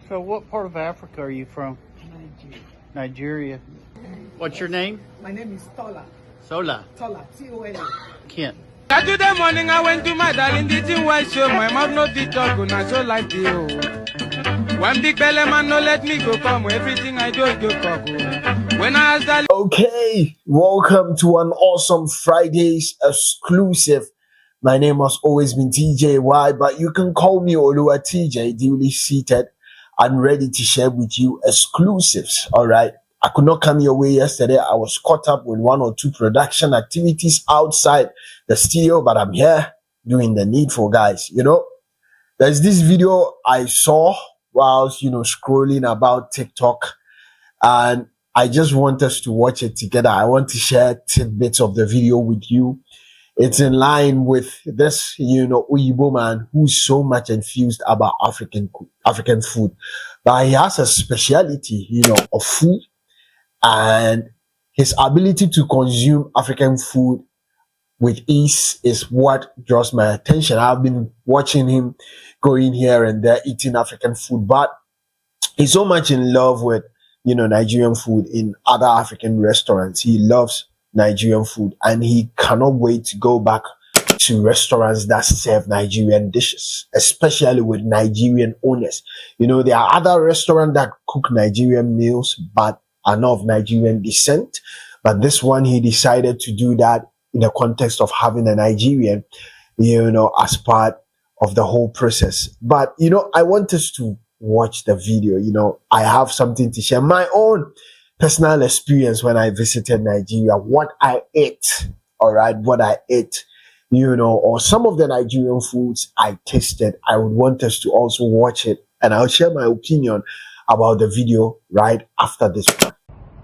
So what part of Africa are you from? Nigeria. Nigeria. What's your name? My name is Tola. Sola. Tola. Tola. Kent. Saturday morning I went to my darling, the thing was show my mouth no fit talk, na so like you. One big belly man no let me go come, everything I do talk. When I asked that. Okay, welcome to an awesome Fridays exclusive. My name has always been TJY, but you can call me Olua TJ, duly seated and ready to share with you exclusives. All right. I could not come your way yesterday. I was caught up with one or two production activities outside the studio, but I'm here doing the needful, guys. There's this video I saw whilst, scrolling about TikTok, and I just want us to watch it together. I want to share tidbits of the video with you. It's in line with this, Oyibo man who's so much enthused about African food, but he has a speciality, of food, and his ability to consume African food with ease is what draws my attention. I've been watching him going here and there eating African food, but he's so much in love with, Nigerian food in other African restaurants. He loves Nigerian food and he cannot wait to go back to restaurants that serve Nigerian dishes, especially with Nigerian owners. There are other restaurants that cook Nigerian meals but are not of Nigerian descent. But this one, he decided to do that in the context of having a Nigerian, as part of the whole process. But, I want us to watch the video. I have something to share. My own personal experience when I visited Nigeria, what I ate, all right, what I ate, or some of the Nigerian foods I tasted. I would want us to also watch it, and I'll share my opinion about the video right after this one.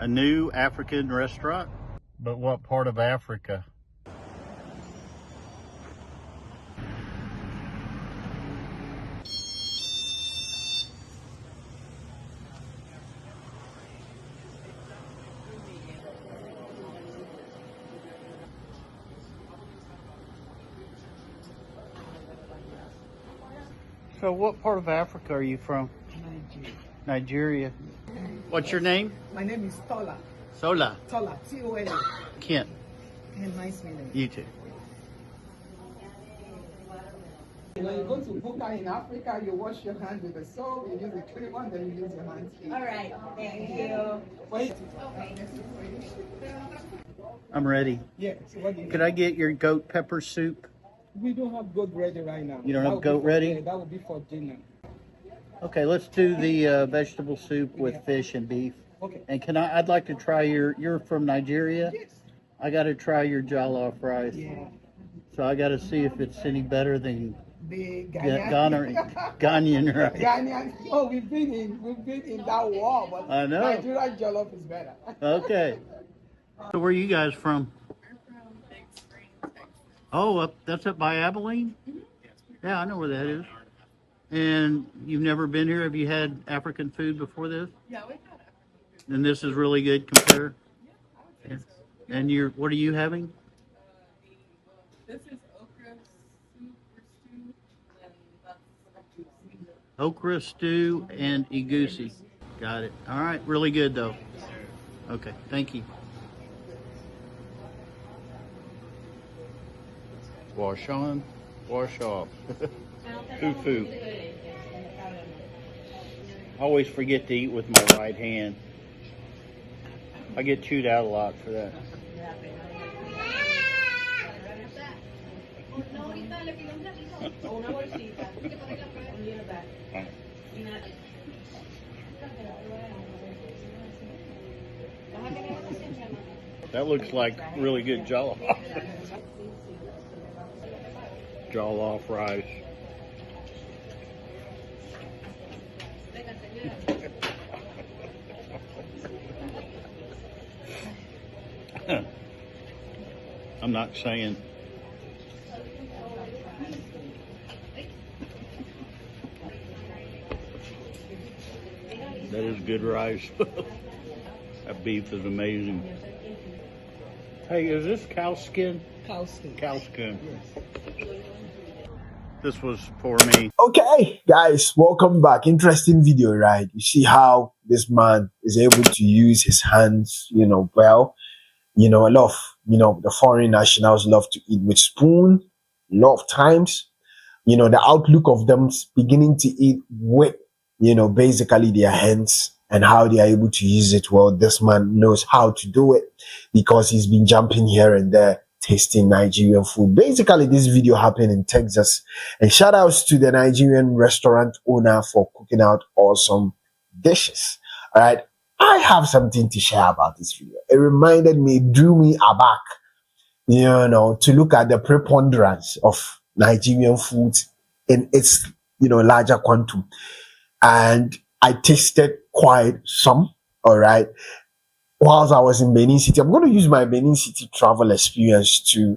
A new African restaurant? But what part of Africa? So what part of Africa are you from? Nigeria. Nigeria. What's your name? My name is Tola. Sola. Tola. Tola. Kent. Nice meeting You too. When you go to Buka in Africa, you wash your hands with the soap, you use the clean one, then you use your hands. All right, thank you. Wait. I'm ready. Yeah, so what do you Could I get your goat pepper soup? We don't have goat ready right now. You don't have That would goat be for- ready? Yeah, that would be for dinner. Okay, let's do the vegetable soup with fish and beef. Okay. And I'd like to try you're from Nigeria? Yes. I got to try your jollof rice. Yeah. So I got to see if it's any better than The Ghanaian rice. Ghanaian. Oh, we've been in that war, but I know. Nigerian jollof is better. Okay. So where are you guys from? Oh, that's up by Abilene? Yeah, I know where that is. And you've never been here? Have you had African food before this? Yeah, we've had African food. And this is really good compared? Yeah. And what are you having? This is okra soup or stew, and that's Okra stew and egusi. Got it. All right. Really good, though. Okay. Thank you. Wash on, wash off. Foo-foo. I always forget to eat with my right hand. I get chewed out a lot for that. That looks like really good jollof. Jollof rice. I'm not saying. That is good rice. That beef is amazing. Hey, is this cow skin? Cow skin. Cow skin. Yes. this was for me. Okay, guys, welcome back. Interesting video, right? You see how this man is able to use his hands, well. A lot of, the foreign nationals love to eat with spoon. A lot of times, the outlook of them beginning to eat with, basically their hands and how they are able to use it. Well, this man knows how to do it because he's been jumping here and there, tasting Nigerian food. Basically, this video happened in Texas. And shout outs to the Nigerian restaurant owner for cooking out awesome dishes. All right. I have something to share about this video. It reminded me, drew me aback, to look at the preponderance of Nigerian food in its, larger quantum. And I tasted quite some, all right, whilst I was in Benin City. I'm going to use my Benin City travel experience to,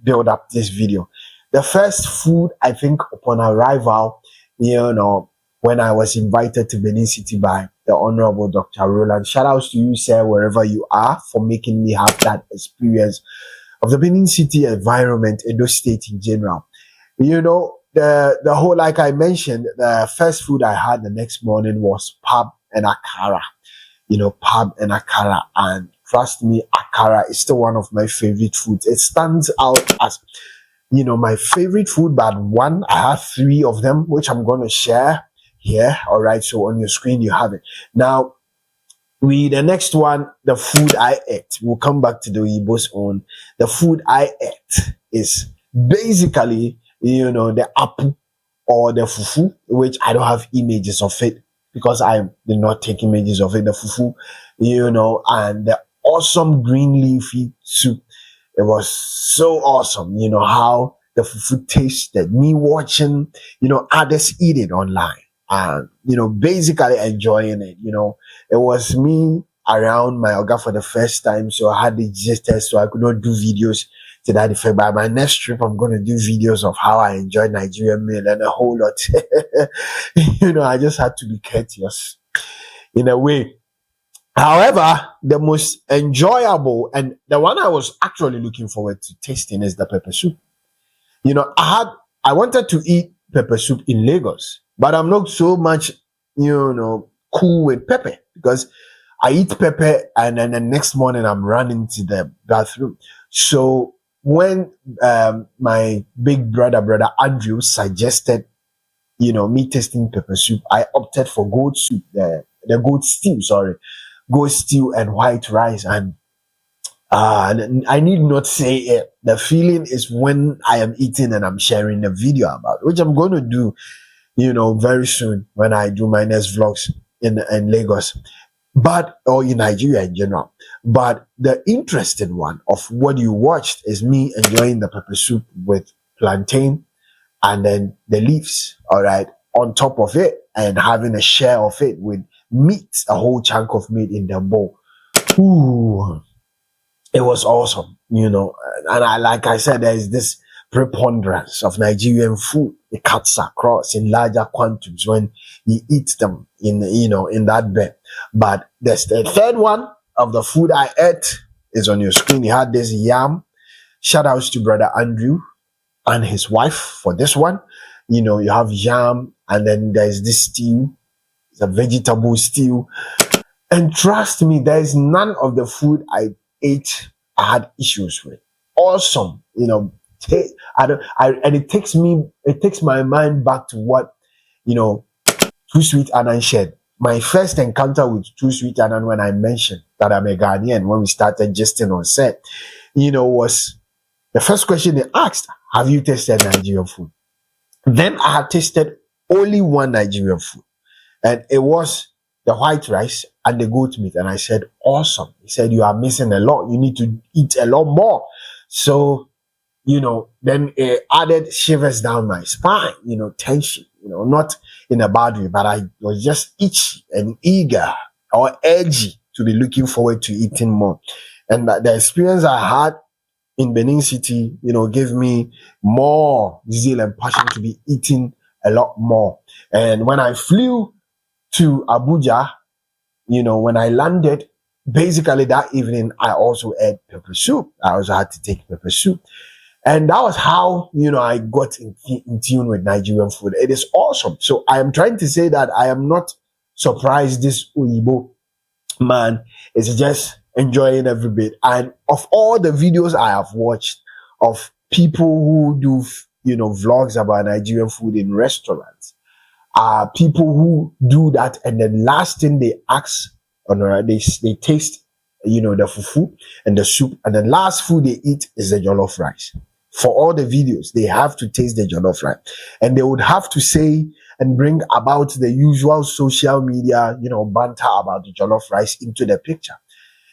build up this video. The first food, I think, upon arrival, when I was invited to Benin City by the Honorable Dr. Roland. Shout outs to you, sir, wherever you are, for making me have that experience of the Benin City environment, Edo State in general. The whole, like I mentioned, the first food I had the next morning was pap and akara. Pap and akara. And trust me, akara is still one of my favorite foods. It stands out as, my favorite food, but one, I have 3 of them, which I'm going to share here. All right. So on your screen, you have it. Now, the next one, the food I ate, we'll come back to the Oyibo's own. The food I ate is basically, the apple or the fufu, which I don't have images of it because I did not take images of it. The fufu, and the awesome green leafy soup. It was so awesome, how the fufu tasted. Me watching, others eat it online and, basically enjoying it. It was me around my Oga for the first time. So I had the gist, so I could not do videos to that effect. By my next trip, I'm going to do videos of how I enjoyed Nigerian meal and a whole lot. I just had to be courteous in a way. However, the most enjoyable and the one I was actually looking forward to tasting is the pepper soup. I wanted to eat pepper soup in Lagos, but I'm not so much, cool with pepper because I eat pepper and then the next morning I'm running to the bathroom. So when my big brother Andrew suggested, me tasting pepper soup, I opted for goat soup, the goat stew and white rice. And I need not say it. The feeling is when I am eating and I'm sharing a video about it, which I'm going to do, very soon when I do my next vlogs in Lagos, or in Nigeria in general. But the interesting one of what you watched is me enjoying the pepper soup with plantain and then the leaves, all right, on top of it, and having a share of it with meat, a whole chunk of meat in the bowl. Ooh, it was awesome, and like I said, there is this preponderance of Nigerian food. It cuts across in larger quantities when you eat them in that bed. But there's the third one of the food I ate is on your screen. He had this yam. Shout outs to brother Andrew and his wife for this one. You have yam and then there's this stew. It's a vegetable stew. And trust me, there is none of the food I ate I had issues with. Awesome. And it takes my mind back to what, Too Sweet Anan shared. My first encounter with Too Sweet Anan when I mentioned that I'm a Ghanaian, when we started jesting on set, was the first question they asked, have you tasted Nigerian food? Then I had tasted only one Nigerian food, and it was the white rice and the goat meat. And I said, awesome. He said, you are missing a lot. You need to eat a lot more. So, then it added shivers down my spine, tension, not in a bad way, but I was just itchy and eager or edgy to be looking forward to eating more. And the experience I had in Benin City, gave me more zeal and passion to be eating a lot more. And when I flew to Abuja, when I landed, basically that evening, I also ate pepper soup. I also had to take pepper soup. And that was how, I got in tune with Nigerian food. It is awesome. So I am trying to say that I am not surprised this Oyibo man is just enjoying every bit. And of all the videos I have watched of people who do, vlogs about Nigerian food in restaurants, people who do that, and the last thing they ask, or they taste, the fufu and the soup, and the last food they eat is the jollof rice. For all the videos, they have to taste the jollof rice, and they would have to say and bring about the usual social media, banter about the jollof rice into the picture.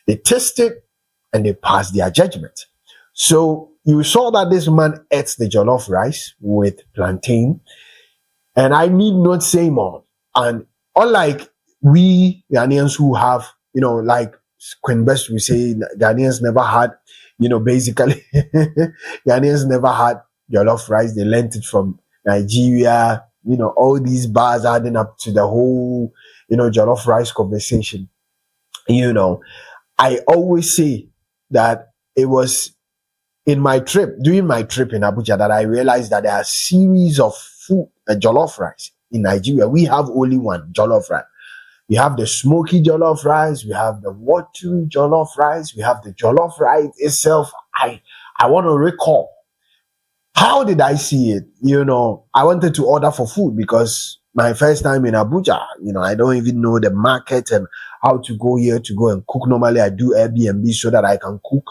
They taste it and they pass their judgment. So you saw that this man ate the jollof rice with plantain, and I need not say more. And unlike we Ghanaians who have, like Queen Best we say, Ghanaians never had, basically, Ghanaians never had jollof rice. They learned it from Nigeria, all these bars adding up to the whole, jollof rice conversation. I always say that it was during my trip in Abuja, that I realized that there are a series of food, jollof rice in Nigeria. We have only one jollof rice. We have the smoky jollof rice, we have the watery jollof rice, we have the jollof rice itself. I want to recall, how did I see it? I wanted to order for food because my first time in Abuja, I don't even know the market and how to go here to go and cook. Normally I do Airbnb so that I can cook.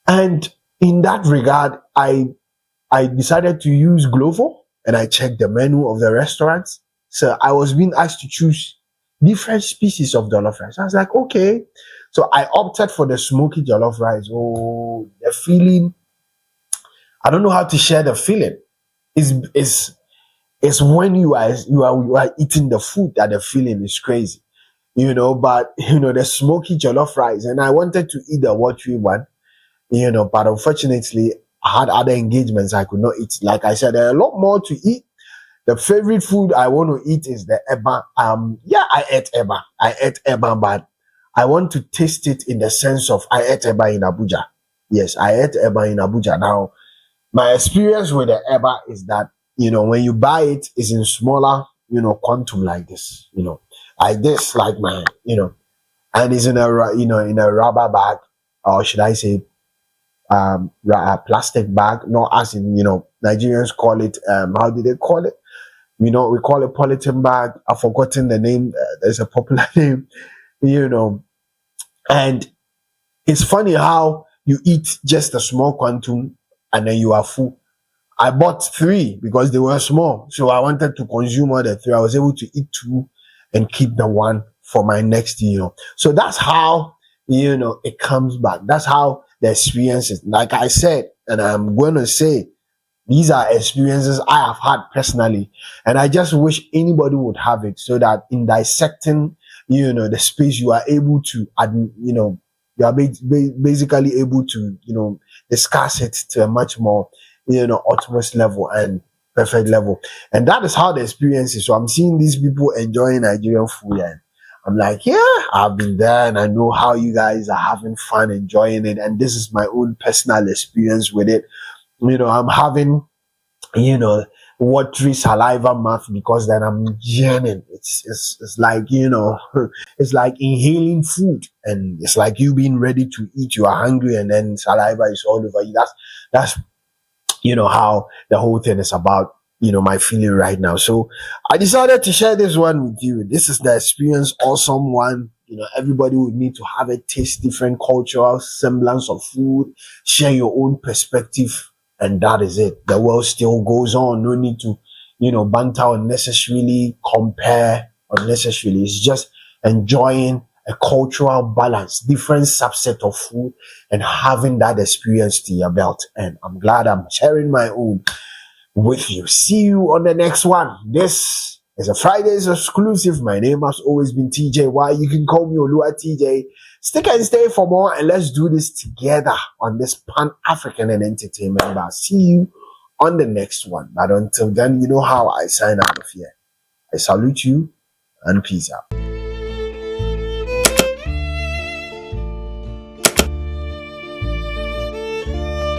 And in that regard, I decided to use Glovo, and I checked the menu of the restaurants. So I was being asked to choose different species of jollof rice. I was like, okay. So I opted for the smoky jollof rice. Oh, the feeling, I don't know how to share the feeling. It's when you are eating the food that the feeling is crazy. But the smoky jollof rice, and I wanted to eat the watery one, but unfortunately I had other engagements I could not eat. Like I said, there are a lot more to eat. The favorite food I want to eat is the eba. I ate eba, but I want to taste it in the sense of I ate eba in Abuja. Yes, I ate eba in Abuja. Now, my experience with the eba is that, when you buy it, it's in smaller, quantum like this, like this, like my, and it's in a rubber bag, or should I say, a plastic bag, not as in, Nigerians call it, how do they call it? We call it polythene bag. I've forgotten the name. There's a popular name, and it's funny how you eat just a small quantum and then you are full. I bought 3 because they were small. So I wanted to consume all the 3. I was able to eat 2 and keep the 1 for my next year. So that's how, it comes back. That's how the experience is. Like I said, and I'm going to say, these are experiences I have had personally, and I just wish anybody would have it, so that in dissecting, the space, you are able to, you are basically able to, discuss it to a much more, utmost level and perfect level. And that is how the experience is. So I'm seeing these people enjoying Nigerian food, and I'm like, yeah, I've been there and I know how you guys are having fun enjoying it. And this is my own personal experience with it. I'm having, watery saliva mouth because then I'm yearning. It's like, it's like inhaling food, and it's like you being ready to eat. You are hungry and then saliva is all over you. That's how the whole thing is about, my feeling right now. So I decided to share this one with you. This is the experience, awesome one. Everybody would need to have a taste different cultural semblance of food, share your own perspective, and that is it. The world still goes on. No need to, banter unnecessarily, compare unnecessarily. It's just enjoying a cultural balance, different subset of food, and having that experience to your belt. And I'm glad I'm sharing my own with you. See you on the next one. This is a Fridays exclusive. My name has always been TJY. You can call me Olua TJ. Stick and stay for more, and let's do this together on this Pan-African and entertainment bar. See you on the next one. But until then, you know how I sign out of here. I salute you and peace out.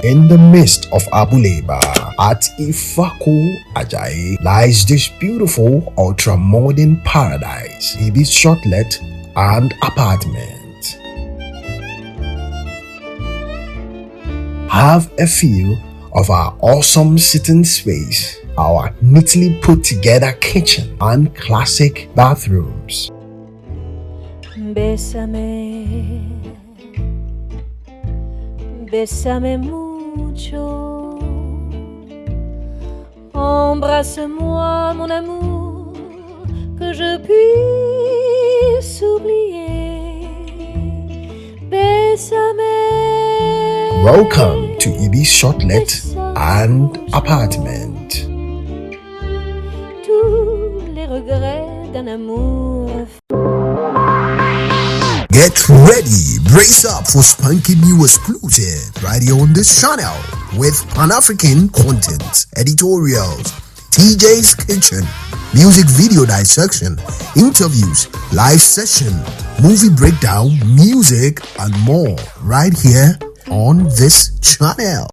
In the midst of Abuleba, at Ifako Ajayi, lies this beautiful ultra-modern paradise, Ibi shortlet and apartment. Have a feel of our awesome sitting space, our neatly put together kitchen and classic bathrooms. Bésame, bésame mucho, embrasse-moi mon amour, que je puisse oublier. Bésame. Welcome to Ibi Shortlet and Apartment. Tous les regrets d'un amour. Get ready, brace up for spunky new exclusive right here on this channel with Pan-African content, editorials, TJ's Kitchen, music video dissection, interviews, live session, movie breakdown, music, and more right here on this channel.